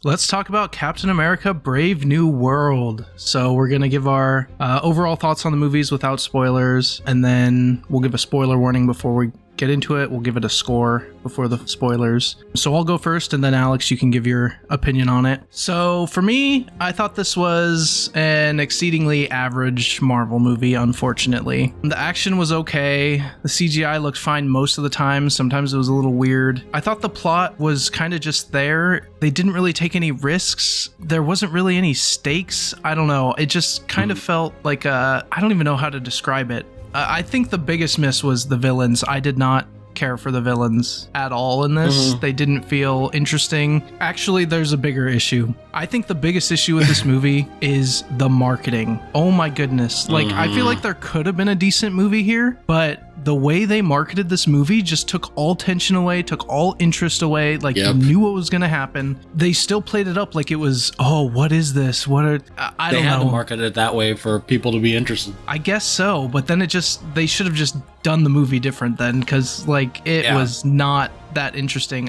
Let's talk about Captain America Brave New World. So we're going to give our overall thoughts on the movies without spoilers, and then we'll give a spoiler warning before we get into it. We'll give it a score before the spoilers. So I'll go first, and then Alex, you can give your opinion on it. So for me, I thought this was an exceedingly average Marvel movie, unfortunately. The action was okay. The CGI looked fine most of the time. Sometimes it was a little weird. I thought the plot was kind of just there. They didn't really take any risks. There wasn't really any stakes. I don't know. It just kind of felt like I don't even know how to describe it. I think the biggest miss was the villains. I did not care for the villains at all in this. They didn't feel interesting. Actually, there's a bigger issue. I think the biggest issue with this movie is the marketing. Oh my goodness. Like, I feel like there could have been a decent movie here, but the way they marketed this movie just took all tension away, took all interest away. Like, you knew what was going to happen. They still played it up like it was, oh, what is this? I don't know. They had to market it that way for people to be interested. I guess so, but then they should have just done the movie different then, because like it was not that interesting.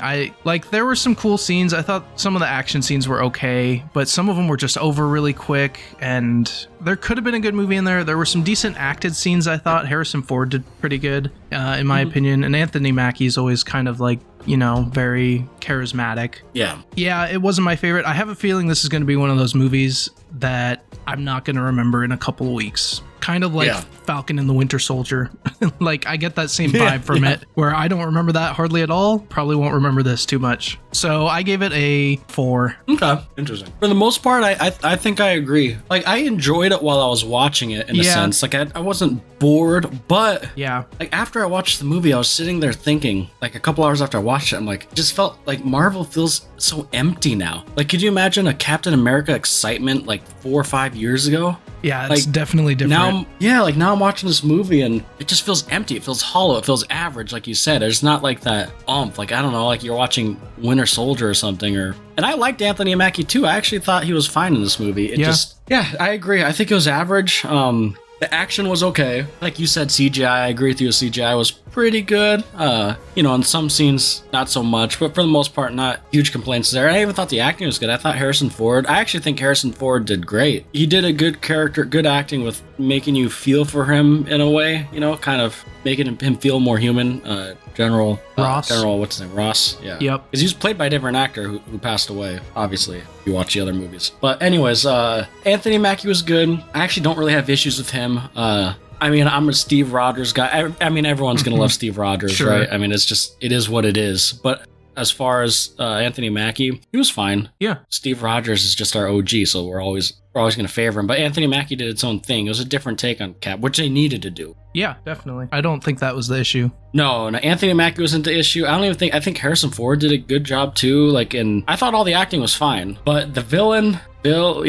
There were some cool scenes. I thought some of the action scenes were okay, but some of them were just over really quick, and there could have been a good movie in there. There were some decent acted scenes. I thought Harrison Ford did pretty good, in my opinion, and Anthony Mackie's always kind of like, you know, very charismatic. Yeah, it wasn't my favorite. I have a feeling this is going to be one of those movies that I'm not going to remember in a couple of weeks. Kind of like Falcon and the Winter Soldier. Like, I get that same vibe from it, where I don't remember that hardly at all. Probably won't remember this too much. So I gave it a 4. Okay, interesting. For the most part, I think I agree. Like, I enjoyed it while I was watching it, in a sense. Like, I wasn't bored, but like, after I watched the movie, I was sitting there thinking, like, a couple hours after I watched it, I'm like, it just felt like Marvel feels so empty now. Like, could you imagine a Captain America excitement like 4 or 5 years ago? Yeah, it's like, definitely different. Now I'm watching this movie and it just feels empty. It feels hollow. It feels average, like you said. There's not like that oomph. Like, I don't know, like you're watching Winter Soldier or something. And I liked Anthony Mackie too. I actually thought he was fine in this movie. I agree. I think it was average. The action was okay. Like you said, CGI, I agree with you. CGI was pretty good. In some scenes, not so much, but for the most part, not huge complaints there. I even thought the acting was good. I thought I actually think Harrison Ford did great. He did a good character, good acting with making you feel for him in a way, kind of making him feel more human. General Ross. What's his name? Ross. Yeah. Yep. Because he was played by a different actor who passed away, obviously, if you watch the other movies. But anyways, Anthony Mackie was good. I actually don't really have issues with him. I'm a Steve Rogers guy. Everyone's going to love Steve Rogers, sure, right? It is what it is. But as far as Anthony Mackie, he was fine. Yeah. Steve Rogers is just our OG, so we're always going to favor him. But Anthony Mackie did its own thing. It was a different take on Cap, which they needed to do. Yeah, definitely. I don't think that was the issue. No, Anthony Mackie wasn't the issue. I think Harrison Ford did a good job too. I thought all the acting was fine. But the villain, whatever.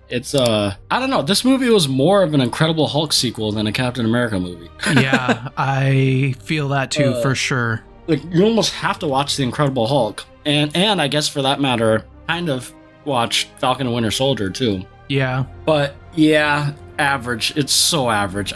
It's I don't know. This movie was more of an Incredible Hulk sequel than a Captain America movie. Yeah, I feel that too, for sure. Like, you almost have to watch the Incredible Hulk, and I guess for that matter, kind of watch Falcon and Winter Soldier too. Yeah, but yeah, average. It's so average.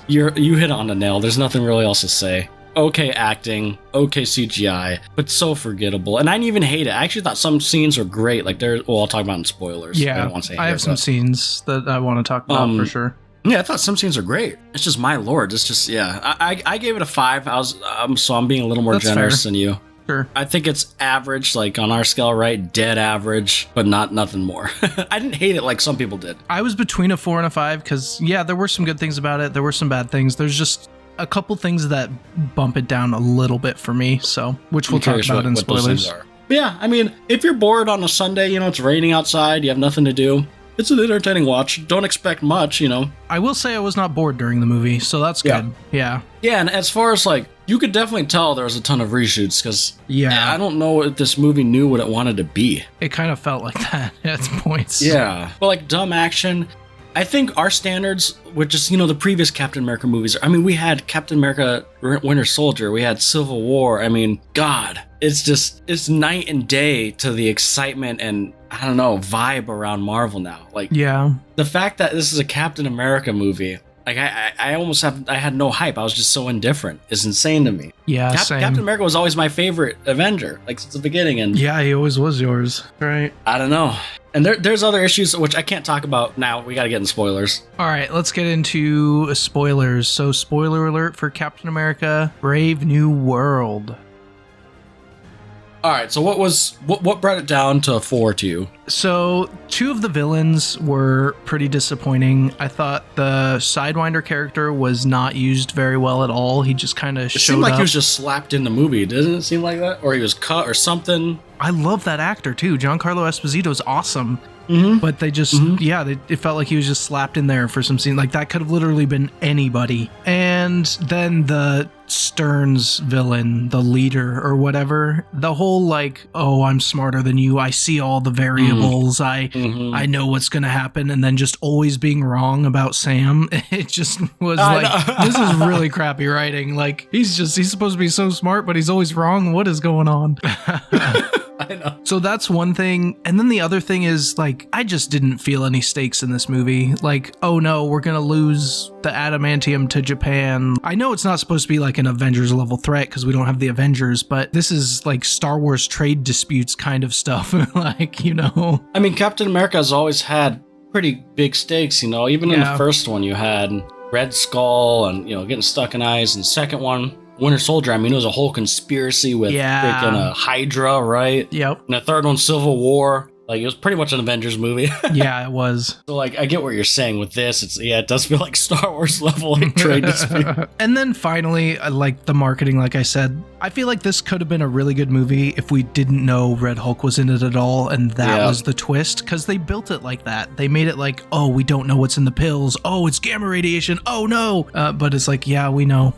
You hit on the nail. There's nothing really else to say. Okay acting, okay CGI, but so forgettable. And I didn't even hate it. I actually thought some scenes were great. I'll talk about in spoilers. Yeah, I don't want to say I have some scenes that I want to talk about for sure. Yeah, I thought some scenes are great. It's just, my lord, it's just, I gave it a 5. I'm being a little more generous than you. Sure. I think it's average, like on our scale, right? Dead average, but nothing more. I didn't hate it like some people did. I was between a 4 and a 5 because, there were some good things about it. There were some bad things. There's just a couple things that bump it down a little bit for me, which we'll talk about in spoilers. Yeah, if you're bored on a Sunday, it's raining outside, you have nothing to do, it's an entertaining watch. Don't expect much, I will say I was not bored during the movie, so that's good. Yeah, and as far as you could definitely tell there was a ton of reshoots because I don't know if this movie knew what it wanted to be. It kind of felt like that at points. Yeah, but dumb action. I think our standards were just, the previous Captain America movies. We had Captain America Winter Soldier. We had Civil War. God, it's night and day to the excitement and, vibe around Marvel now. The fact that this is a Captain America movie Like I almost I had no hype. I was just so indifferent. It's insane to me. Yeah, same. Captain America was always my favorite Avenger, like since the beginning. And yeah, he always was yours, right? I don't know. And there's other issues which I can't talk about now. We got to get in spoilers. All right, let's get into spoilers. So, spoiler alert for Captain America: Brave New World. All right, so what brought it down to 4 to you? So, 2 of the villains were pretty disappointing. I thought the Sidewinder character was not used very well at all. He just kind of showed up. It seemed like he was just slapped in the movie. Doesn't it seem like that? Or he was cut or something. I love that actor too. Giancarlo Esposito is awesome. Mm-hmm. But they just, it felt like he was just slapped in there for some scene. Like that could have literally been anybody. And then the Stearns villain, the leader or whatever, the whole like, oh, I'm smarter than you. I see all the variables. I know what's going to happen. And then just always being wrong about Sam. It just was this is really crappy writing. Like he's supposed to be so smart, but he's always wrong. What is going on? I know. So that's one thing. And then the other thing is like, I just didn't feel any stakes in this movie. Like, oh no, we're going to lose the adamantium to Japan. I know it's not supposed to be like an Avengers level threat because we don't have the Avengers, but this is like Star Wars trade disputes kind of stuff. Like, you know. I mean, Captain America has always had pretty big stakes, you know. Even in the first one, you had Red Skull and, you know, getting stuck in eyes. And the second one, Winter Soldier, I mean, it was a whole conspiracy with freaking Hydra, right? Yep. And the third one, Civil War. Like, it was pretty much an Avengers movie. Yeah, it was. So, like, I get what you're saying with this. It does feel like Star Wars level like trade dispute. And then finally, like the marketing, like I said, I feel like this could have been a really good movie if we didn't know Red Hulk was in it at all, and that was the twist, because they built it like that. They made it like, oh, we don't know what's in the pills. Oh, it's gamma radiation. Oh, no. But it's like, yeah, we know.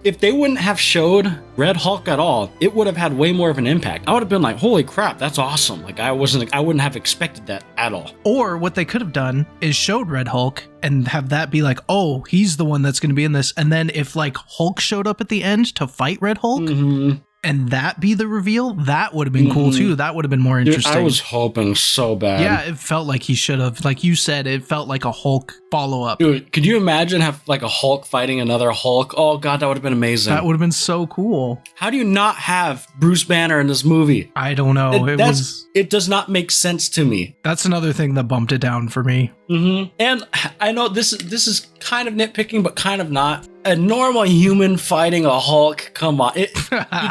If they wouldn't have showed Red Hulk at all, it would have had way more of an impact. I would have been like, holy crap, that's awesome. Like I wouldn't have expected that at all. Or what they could have done is showed Red Hulk and have that be like, oh, he's the one that's going to be in this. And then if like Hulk showed up at the end to fight Red Hulk, and that be the reveal, that would have been cool too. That would have been more interesting. Dude, I was hoping so bad. Yeah, it felt like he should have. Like you said, it felt like a Hulk follow-up. Dude, could you imagine have like a Hulk fighting another Hulk? Oh god, that would have been amazing. That would have been so cool. How do you not have Bruce Banner in this movie? I don't know. It does not make sense to me. That's another thing that bumped it down for me. And I know this is kind of nitpicking, but kind of not. A normal human fighting a Hulk, come on.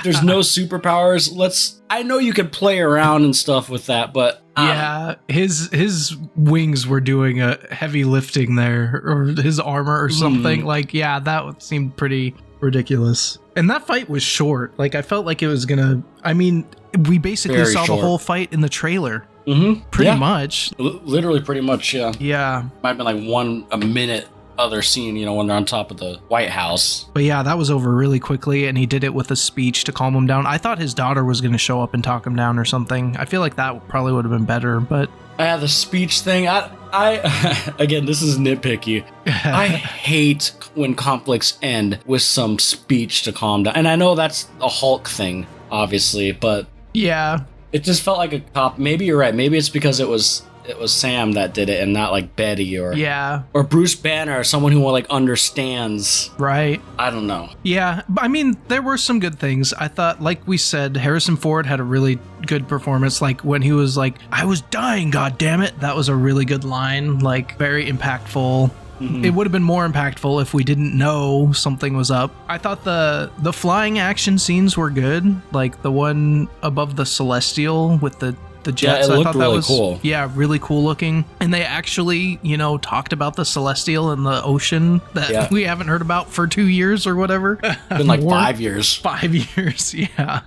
There's no superpowers. I know you could play around and stuff with that, but yeah, his wings were doing a heavy lifting there, or his armor or something. Like, yeah, that seemed pretty ridiculous. And that fight was short. Like, I felt like it was gonna. I mean, we basically saw the whole fight in the trailer. Pretty much. Literally, pretty much. Yeah. Yeah. Might have been like a minute other scene, you know, when they're on top of the White House. But yeah, that was over really quickly, and he did it with a speech to calm him down. I thought his daughter was going to show up and talk him down or something. I feel like that probably would have been better, but the speech thing, I again, this is nitpicky. I hate when conflicts end with some speech to calm down. And I know that's a Hulk thing, obviously, but yeah, it just felt like a cop. Maybe you're right. Maybe it's because it was Sam that did it and not like Betty or Bruce Banner or someone who like understands. Right. I don't know. Yeah. I mean, there were some good things. I thought, like we said, Harrison Ford had a really good performance. Like when he was like, I was dying, God damn it. That was a really good line. Like very impactful. It would have been more impactful if we didn't know something was up. I thought the flying action scenes were good. Like the one above the Celestial with the jets. Yeah, it looked I thought really that was cool. Yeah, really cool looking. And they actually, you know, talked about the Celestial in the ocean that we haven't heard about for 2 years or whatever. Been like 5 years. 5 years, yeah.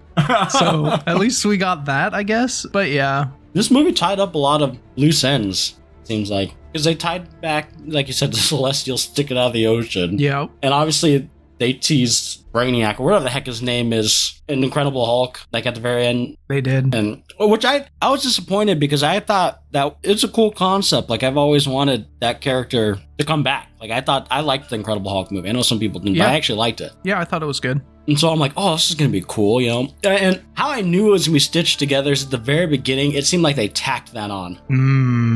So at least we got that, I guess. But yeah. This movie tied up a lot of loose ends, seems like. Because they tied back, like you said, the Celestial sticking out of the ocean. Yeah. And obviously they teased Brainiac or whatever the heck his name is in Incredible Hulk, like at the very end. They did. And which I was disappointed because I thought that it's a cool concept. Like I've always wanted that character to come back. Like I liked the Incredible Hulk movie. I know some people didn't, but I actually liked it. Yeah, I thought it was good. And so I'm like, oh, this is going to be cool, you know? And how I knew it was going to be stitched together is at the very beginning, it seemed like they tacked that on.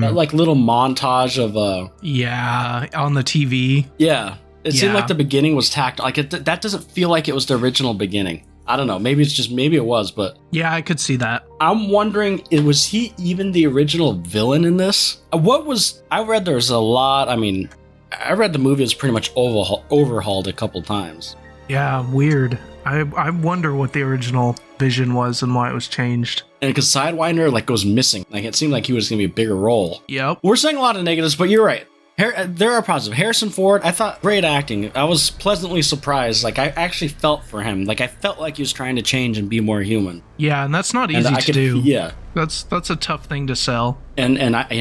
That like little montage of... Yeah, on the TV. Yeah. It seemed like the beginning was tacked. Like that doesn't feel like it was the original beginning. I don't know. Maybe it was, but... Yeah, I could see that. I'm wondering, was he even the original villain in this? I read there was a lot... I mean, I read the movie was pretty much overhauled a couple times. Yeah, weird. I wonder what the original vision was and why it was changed. And because Sidewinder like goes missing, like it seemed like he was going to be a bigger role. Yep. We're saying a lot of negatives, but you're right. There are positives. Harrison Ford, I thought great acting. I was pleasantly surprised. Like I actually felt for him. Like I felt like he was trying to change and be more human. Yeah, and that's not easy to do. Yeah, that's a tough thing to sell. And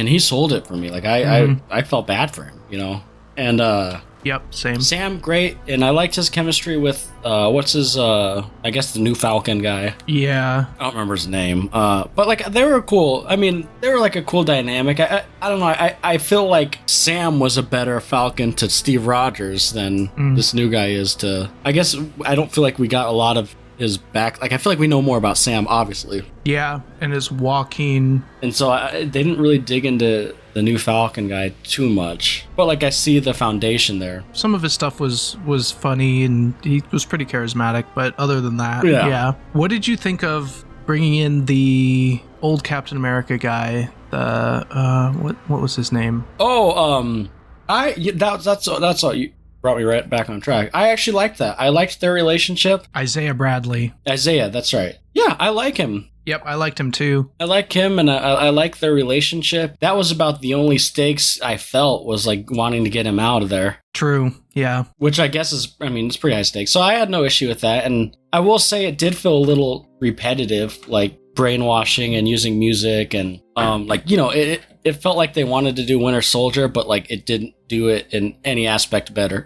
he sold it for me. Like I felt bad for him, you know. And yep, same. Sam, great, and I liked his chemistry with what's his I guess the new Falcon guy. Yeah, I don't remember his name. But like they were cool. I mean, they were like a cool dynamic. I don't know. I feel like Sam was a better Falcon to Steve Rogers than this new guy is to. I guess I don't feel like we got a lot of his back. Like I feel like we know more about Sam, obviously. Yeah, and his walking. And so they didn't really dig into the new Falcon guy too much, but like I see the foundation there. Some of his stuff was funny and he was pretty charismatic, but other than that, yeah. What did you think of bringing in the old Captain America guy? The what was his name? Oh, that's all you brought me right back on track. I actually liked that. I liked their relationship. Isaiah Bradley. Isaiah, that's right. Yeah, I like him. Yep, I liked him too. I like him, and I like their relationship. That was about the only stakes I felt was like wanting to get him out of there. True, yeah. Which I guess is, I mean, it's pretty high stakes. So I had no issue with that, and I will say it did feel a little repetitive, like brainwashing and using music, and like, you know, it felt like they wanted to do Winter Soldier, but like it didn't do it in any aspect better.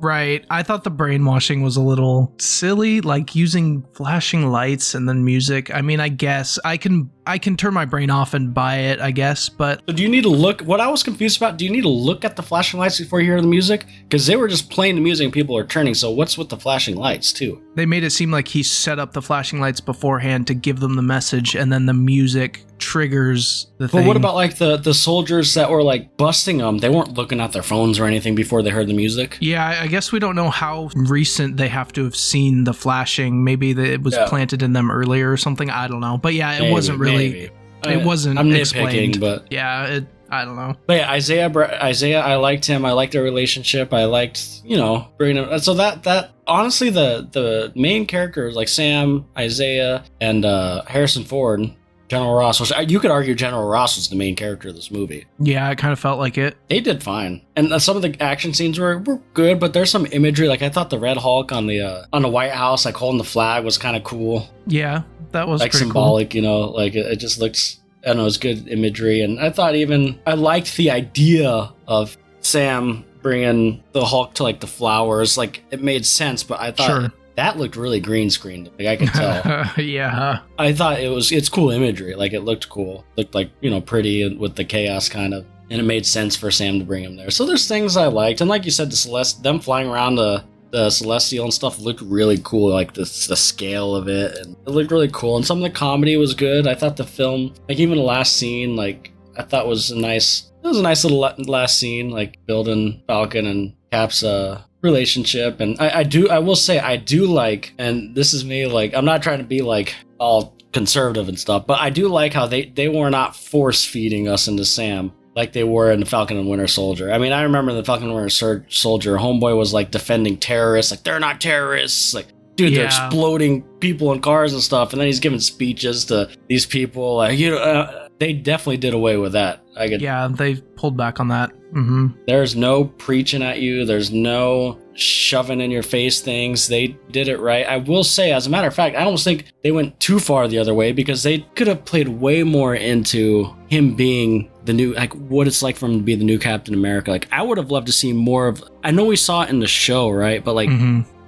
Right. I thought the brainwashing was a little silly, like using flashing lights and then music. I mean, I guess I can turn my brain off and buy it, I guess, but... So do you need to look... What I was confused about, do you need to look at the flashing lights before you hear the music? Because they were just playing the music and people are turning, so what's with the flashing lights, too? They made it seem like he set up the flashing lights beforehand to give them the message, and then the music triggers the thing. But what about, like, the soldiers that were, like, busting them? They weren't looking at their phones or anything before they heard the music? Yeah, I guess we don't know how recent they have to have seen the flashing. Maybe it was planted in them earlier or something. I don't know. But yeah, it wasn't really... It wasn't I'm explained. nitpicking, but... Yeah, I don't know. But yeah, Isaiah, I liked him. I liked their relationship. I liked, you know, bringing him... So that honestly, the main characters, like Sam, Isaiah, and Harrison Ford... General Ross was, you could argue General Ross was the main character of this movie. Yeah, it kind of felt like it. They did fine. And some of the action scenes were good, but there's some imagery. Like I thought the Red Hulk on the White House, like holding the flag was kind of cool. Yeah, that was like pretty symbolic, cool. You know, like it just looks, I don't know, it's good imagery. And I thought I liked the idea of Sam bringing the Hulk to like the flowers. Like it made sense, but I thought that looked really green screened. Like I could tell. Yeah. I thought it's cool imagery. Like it looked cool. Looked like, you know, pretty with the chaos kind of. And it made sense for Sam to bring him there. So there's things I liked. And like you said, them flying around the Celestial and stuff looked really cool. Like the scale of it. And it looked really cool. And some of the comedy was good. I thought the film, like even the last scene, like I thought was a nice little last scene, like building Falcon and Cap's relationship. And I will say I do like, and this is me, like I'm not trying to be like all conservative and stuff, but I do like how they were not force feeding us into Sam like they were in the Falcon and Winter Soldier. I mean, I remember the Falcon and Winter Soldier, Homeboy was like defending terrorists, like they're not terrorists, like dude, they're exploding people in cars and stuff, and then he's giving speeches to these people, like, you know, they definitely did away with that. Yeah, they pulled back on that. Mm-hmm. There's no preaching at you. There's no shoving in your face things. They did it right. I will say, as a matter of fact, I almost think they went too far the other way because they could have played way more into him being the new, like what it's like for him to be the new Captain America. Like I would have loved to see more of, I know we saw it in the show, right? But like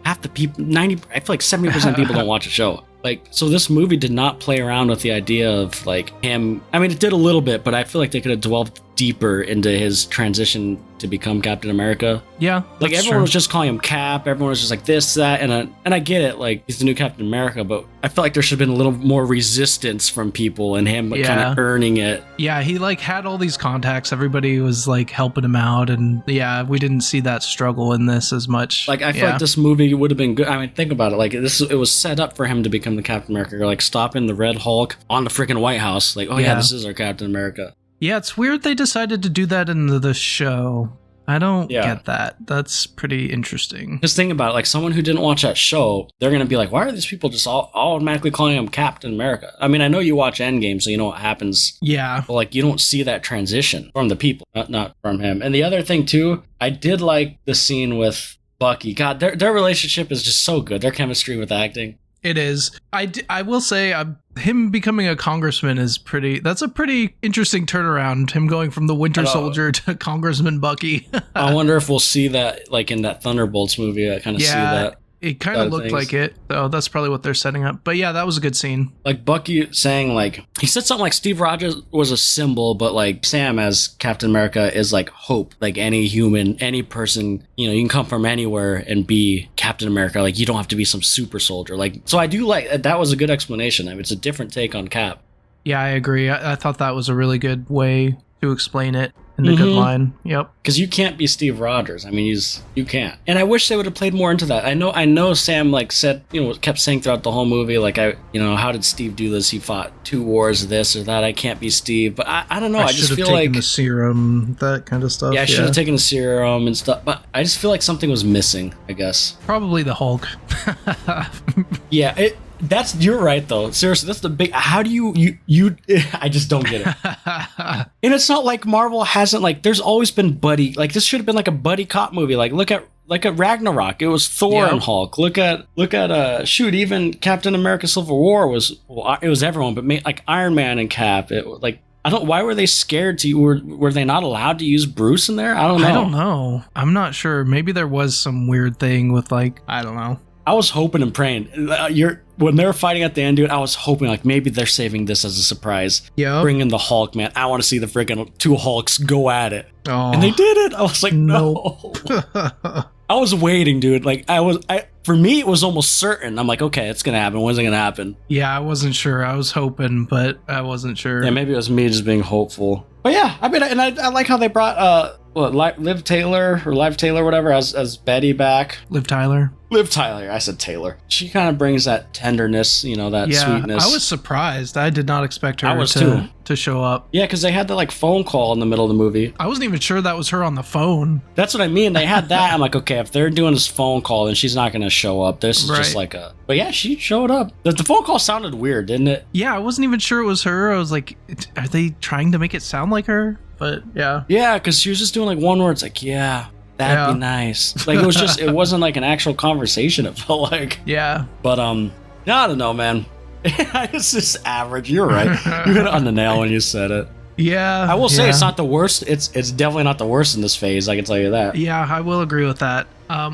half the people, 90, I feel like 70% of people don't watch a show. Like, so this movie did not play around with the idea of like him. I mean, it did a little bit, but I feel like they could have dwelled deeper into his transition to become Captain America. Yeah, like everyone was just calling him Cap. Everyone was just like this, that, and I get it. Like he's the new Captain America, but I felt like there should have been a little more resistance from people and him kind of earning it. Yeah, he like had all these contacts. Everybody was like helping him out, and yeah, we didn't see that struggle in this as much. Like I feel like this movie would have been good. I mean, think about it. Like it was set up for him to become the Captain America. You're like stopping the Red Hulk on the freaking White House. Like, oh yeah, this is our Captain America. Yeah, it's weird they decided to do that in the show. I don't get that. That's pretty interesting. Just think about it. Like someone who didn't watch that show, they're going to be like, why are these people just all automatically calling him Captain America? I mean, I know you watch Endgame, so you know what happens. Yeah. But like you don't see that transition from the people, not from him. And the other thing too, I did like the scene with Bucky. God, their relationship is just so good. Their chemistry with acting. It is. I will say him becoming a congressman that's a pretty interesting turnaround. Him going from the Winter Soldier to Congressman Bucky. I wonder if we'll see that like in that Thunderbolts movie. I kind of see that. It kind of looked like it, so that's probably what they're setting up. But yeah, that was a good scene. Like Bucky saying, like, he said something like Steve Rogers was a symbol, but like Sam as Captain America is like hope. Like any human, any person, you can come from anywhere and be Captain America. Like you don't have to be some super soldier. Like, so I do like that was a good explanation. I mean, it's a different take on Cap. Yeah, I agree. I thought that was a really good way to explain it. In a good line. Yep. Because you can't be Steve Rogers. I mean, you can't. And I wish they would have played more into that. I know Sam like said, kept saying throughout the whole movie, like, how did Steve do this? He fought 2 wars, this or that. I can't be Steve. But I don't know. I just feel like the serum, that kind of stuff. Yeah, I should have taken the serum and stuff. But I just feel like something was missing, I guess. Probably the Hulk. Yeah, you're right though. Seriously, that's the big. How do you? I just don't get it. And it's not like Marvel hasn't like. There's always been buddy. Like this should have been like a buddy cop movie. Like look at Ragnarok. It was Thor and Hulk. Look at even Captain America: Civil War it was everyone, but like Iron Man and Cap. Why were they scared to? Were they not allowed to use Bruce in there? I don't know. I'm not sure. Maybe there was some weird thing with like I don't know. I was hoping and praying. When they were fighting at the end, dude, I was hoping like maybe they're saving this as a surprise. Yeah. Bring in the Hulk, man. I want to see the freaking 2 Hulks go at it. Oh. And they did it. I was like, no. I was waiting, dude. Like for me, it was almost certain. I'm like, okay, it's going to happen. When's it going to happen? Yeah, I wasn't sure. I was hoping, but I wasn't sure. Yeah, maybe it was me just being hopeful. But yeah, I mean, and I like how they brought Liv Taylor, whatever, as Betty back. Liv Tyler. I said Taylor. She kind of brings that tenderness, that sweetness. I was surprised. I did not expect her to show up. Yeah, because they had the like phone call in the middle of the movie. I wasn't even sure that was her on the phone. That's what I mean. They had that. I'm like, okay, if they're doing this phone call, then she's not going to show up. This is just like But yeah, she showed up. The phone call sounded weird, didn't it? Yeah, I wasn't even sure it was her. I was like, are they trying to make it sound like her? But yeah. Yeah, because she was just doing like one word. It's like, yeah. That'd be nice. Like it wasn't like an actual conversation, it felt like. Yeah. But I don't know, man. It's just average. You're right. You hit it on the nail when you said it. Yeah. I will say it's not the worst. It's definitely not the worst in this phase, I can tell you that. Yeah, I will agree with that.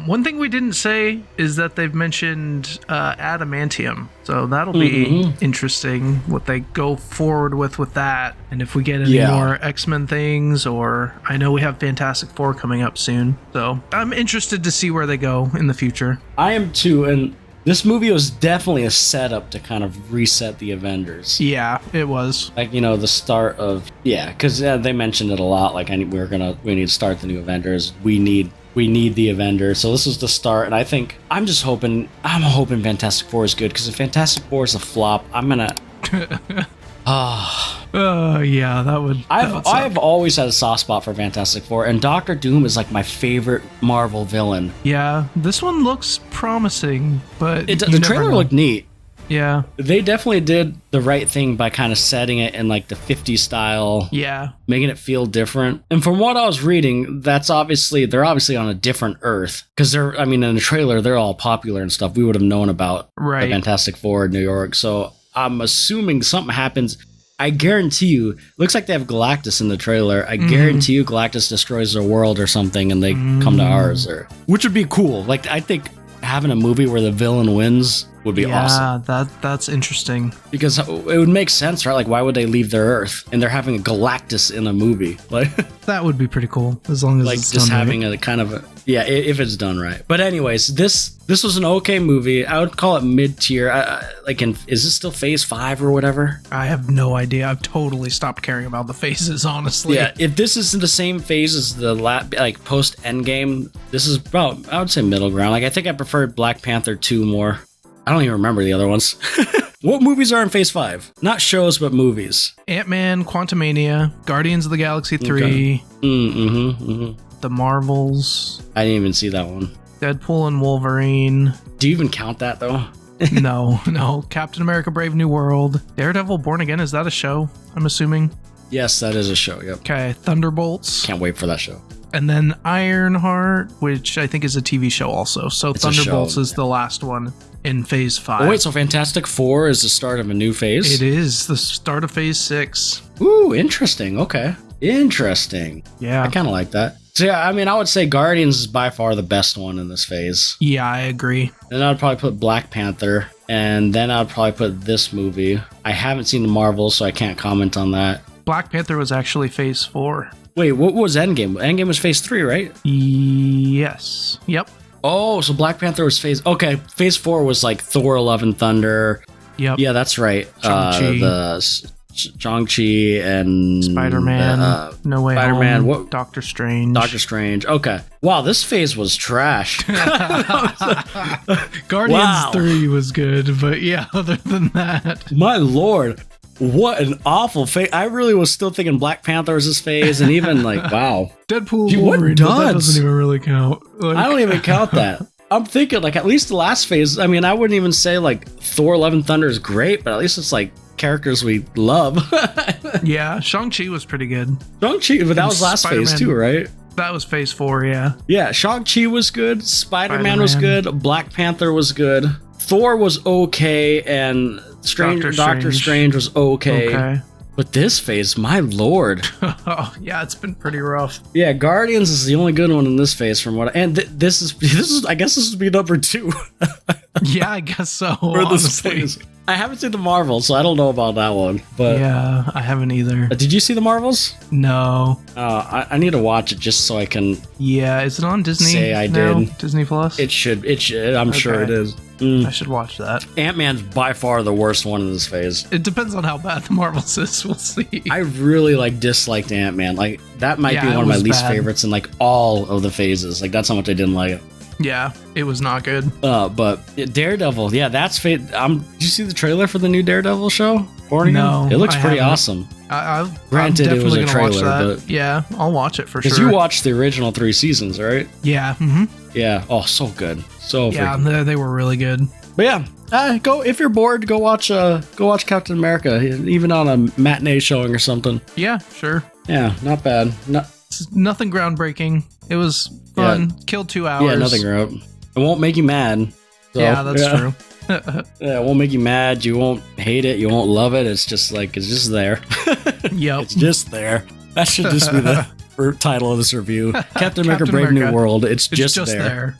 One thing we didn't say is that they've mentioned adamantium. So that'll be interesting what they go forward with that. And if we get any more X-Men things, or I know we have Fantastic Four coming up soon. So I'm interested to see where they go in the future. I am too. And this movie was definitely a setup to kind of reset the Avengers. Yeah, it was. Like, the start of... Yeah, because they mentioned it a lot. Like, we need to start the new Avengers. We need the Avengers. So this was the start, and I'm hoping Fantastic Four is good, because if Fantastic Four is a flop, I'm gonna... yeah, that would... I've always had a soft spot for Fantastic Four, and Doctor Doom is like my favorite Marvel villain. Yeah, this one looks promising, but the trailer looked neat. Yeah. They definitely did the right thing by kind of setting it in like the 50s style. Yeah. Making it feel different. And from what I was reading, they're obviously on a different Earth. Because in the trailer, they're all popular and stuff. We would have known about the Fantastic Four in New York. So I'm assuming something happens. I guarantee you, looks like they have Galactus in the trailer. I guarantee you Galactus destroys their world or something and they come to ours. Which would be cool. Like, I think having a movie where the villain wins would be awesome. Yeah, that's interesting. Because it would make sense, right? Like, why would they leave their Earth? And they're having a Galactus in a movie. Like, that would be pretty cool, as long as like it's just done having right. a kind of if it's done right. But anyways, this was an okay movie. I would call it mid-tier. Is this still Phase 5 or whatever? I have no idea. I've totally stopped caring about the phases, honestly. Yeah, if this is in the same phase as the post Endgame, this is about, I would say, middle ground. Like, I think I preferred Black Panther 2 more. I don't even remember the other ones. What movies are in Phase 5? Not shows, but movies. Ant-Man, Quantumania, Guardians of the Galaxy 3, okay. The Marvels. I didn't even see that one. Deadpool and Wolverine. Do you even count that, though? No. Captain America Brave New World. Daredevil Born Again, is that a show? I'm assuming. Yes, that is a show, yep. Okay, Thunderbolts. Can't wait for that show. And then Ironheart, which I think is a TV show also. So It's Thunderbolts is the last one in Phase 5. Oh, wait, so Fantastic Four is the start of a new phase? It is the start of Phase 6. Ooh, interesting. Okay. Interesting. Yeah. I kind of like that. So yeah, I mean, I would say Guardians is by far the best one in this phase. Yeah, I agree. Then I'd probably put Black Panther, and then I'd probably put this movie. I haven't seen the Marvels, so I can't comment on that. Black Panther was actually Phase 4. Wait, what was Endgame? Endgame was Phase 3, right? Yes. Yep. Oh, so Black Panther was Phase... Okay, Phase 4 was like Thor, Love and Thunder. Yep. Yeah, that's right. Shang-Chi. Shang-Chi and... Spider-Man. No Way Spider-Man, Home. what? Doctor Strange. Doctor Strange. Okay. Wow, this phase was trash. Guardians 3 was good, but yeah, other than that. My lord. What an awful phase. I really was still thinking Black Panther was this phase, and even like, wow. Deadpool Dude, what Wolverine, but that duds? doesn't even really count. Like, I don't even count that. I'm thinking, like, at least the last phase, I mean, I wouldn't even say, like, Thor, Love and Thunder is great, but at least it's, like, characters we love. Yeah, Shang-Chi was pretty good. Shang-Chi, but that was last Spider-Man. phase too, right? That was Phase 4, yeah. Yeah, Shang-Chi was good, Spider-Man was good, Black Panther was good, Thor was okay, and Doctor Strange was okay. But this phase, my lord. Oh, yeah, it's been pretty rough. Yeah, Guardians is the only good one in this phase from what this is I guess this would be number 2. Yeah, I guess so. For this phase. I haven't seen the Marvels, so I don't know about that one. But yeah, I haven't either. Did you see the Marvels? No. I need to watch it just so I can. Yeah, is it on Disney? Say I now? did. Disney Plus. It should. I'm sure it is. I should watch that. Ant-Man's by far the worst one in this phase. It depends on how bad the Marvels is. We'll see. I really disliked Ant-Man. Like that might be one of my least favorites in like all of the phases. Like that's how much I didn't like it. Yeah, it was not good. But Daredevil, yeah, that's fate. Did you see the trailer for the new Daredevil show? No, it looks pretty awesome. Granted, it was a trailer, but yeah, I'll watch it for sure. Because you watched the original 3 seasons, right? Yeah. Mm-hmm. Yeah. Oh, so good. So yeah, they were really good. But yeah, go if you're bored, go watch Captain America, even on a matinee showing or something. Yeah, sure. Yeah, not bad. Nothing groundbreaking. It was fun. Yeah. Killed 2 hours. Yeah, nothing ground. It won't make you mad. So, yeah, that's true. Yeah, it won't make you mad. You won't hate it. You won't love it. It's just there. Yep. It's just there. That should just be the title of this review. Captain America Brave New World. It's just there.